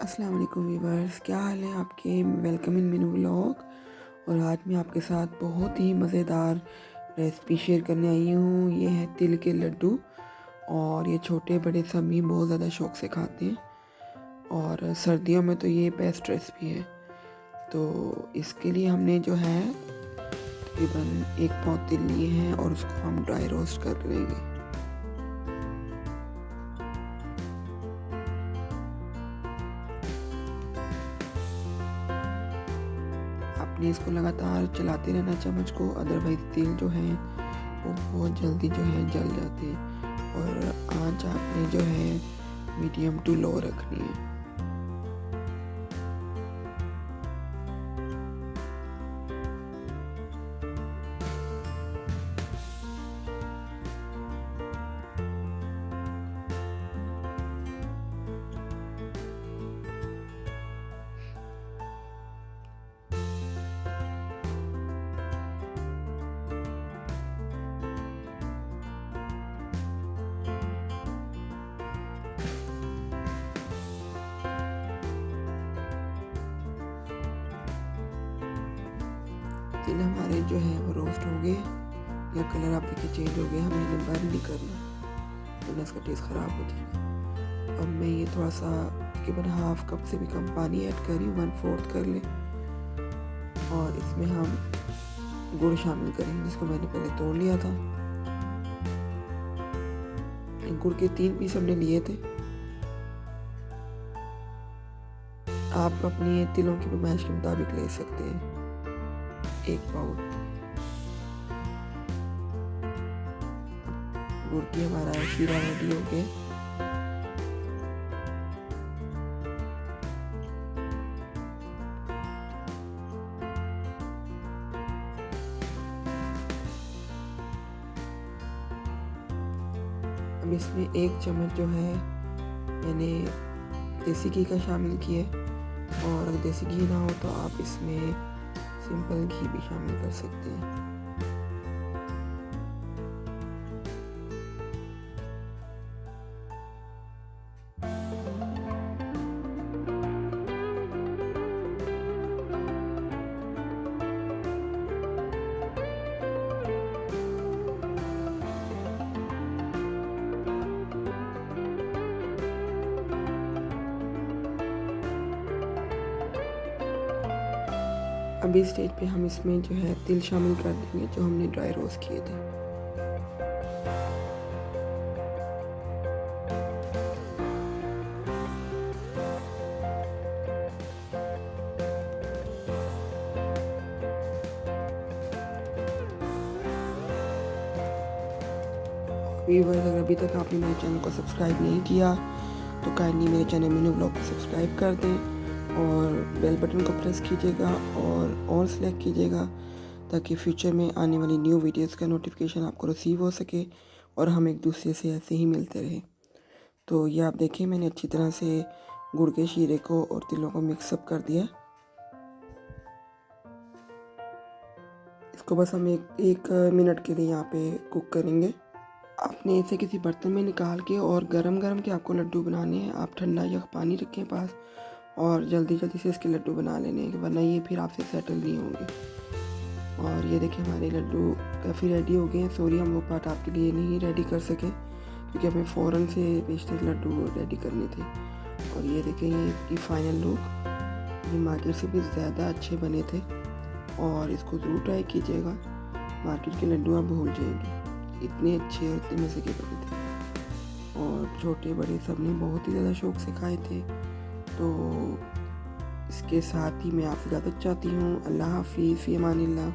अस्सलाम वालेकुम वीवर्स, क्या हाल है आपके। Welcome in Meenu vlog. और आज मैं आपके साथ बहुत ही मज़ेदार रेसिपी शेयर करने आई हूँ। ये है तिल के लड्डू और ये छोटे बड़े सभी बहुत ज़्यादा शौक से खाते हैं और सर्दियों में तो ये बेस्ट रेसिपी है। तो इसके लिए हमने जो है तकरीबन 1 पाव तिल लिए हैं और उसको हम ड्राई रोस्ट कर लेंगे। आपने इसको लगातार चलाते रहना चम्मच को, अदरवाइज तिल जो है वो बहुत जल्दी जो है जल जाते हैं। और आंच आपने जो है मीडियम टू लो रखनी है। तिल हमारे जो है वो रोस्ट हो गए या कलर आप देखिए चेंज हो गया। हमें इन्हें बर्न नहीं करना वरना इसका टेस्ट ख़राब हो जाएगा। अब मैं ये थोड़ा सा तकरीबन हाफ कप से भी कम पानी ऐड कर रही हूँ, 1/4 कर लें। और इसमें हम गुड़ शामिल करेंगे जिसको मैंने पहले तोड़ लिया था। गुड़ के 3 पीस हमने लिए थे। आप अपनी तिलों की पैमाइश के मुताबिक ले सकते हैं। 1 पाउल गुड़ की हमारा शीरा रेडी हो गया। अब इसमें 1 चम्मच जो है मैंने देसी घी का शामिल किया है। और अगर देसी घी ना हो तो आप इसमें सिंपल घी भी शामिल कर सकते हैं। अभी स्टेज पे हम इसमें जो है तिल शामिल कर देंगे जो हमने ड्राई रोस्ट किए थे। व्यूअर्स, अगर अभी तक आपने मेरे चैनल को सब्सक्राइब नहीं किया तो काइंडली मेरे चैनल मीनू व्लॉग को सब्सक्राइब कर दें और बेल बटन को प्रेस कीजिएगा और ऑल सेलेक्ट कीजिएगा ताकि फ्यूचर में आने वाली न्यू वीडियोस का नोटिफिकेशन आपको रिसीव हो सके और हम एक दूसरे से ऐसे ही मिलते रहें। तो ये आप देखें, मैंने अच्छी तरह से गुड़ के शीरे को और तिलों को मिक्सअप कर दिया। इसको बस हम एक मिनट के लिए यहाँ पे कुक करेंगे। आपने इसे किसी बर्तन में निकाल के और गरम गरम के आपको लड्डू बनाने हैं। आप ठंडा या पानी रखें पास और जल्दी जल्दी से इसके लड्डू बना लेने हैं वरना ये फिर आपसे सेटल नहीं होंगे। और ये देखिए हमारे लड्डू काफ़ी रेडी हो गए हैं। सॉरी हम वो पार्ट आपके लिए नहीं रेडी कर सके क्योंकि हमें फ़ौरन से पेस्टर लड्डू रेडी करने थे। और ये देखिए ये इसकी फाइनल लुक, ये मार्केट से भी ज़्यादा अच्छे बने थे और इसको ज़रूर ट्राई कीजिएगा। मार्केट के लड्डू आप भूल जाएंगे, इतने अच्छे और इतने मज़े के बने थे और छोटे बड़े सब ने बहुत ही ज़्यादा शौक से खाए थे। तो इसके साथ ही मैं आपसे इजाज़त चाहती हूँ। अल्लाह हाफिज़, फ़ी अमानिल्लाह।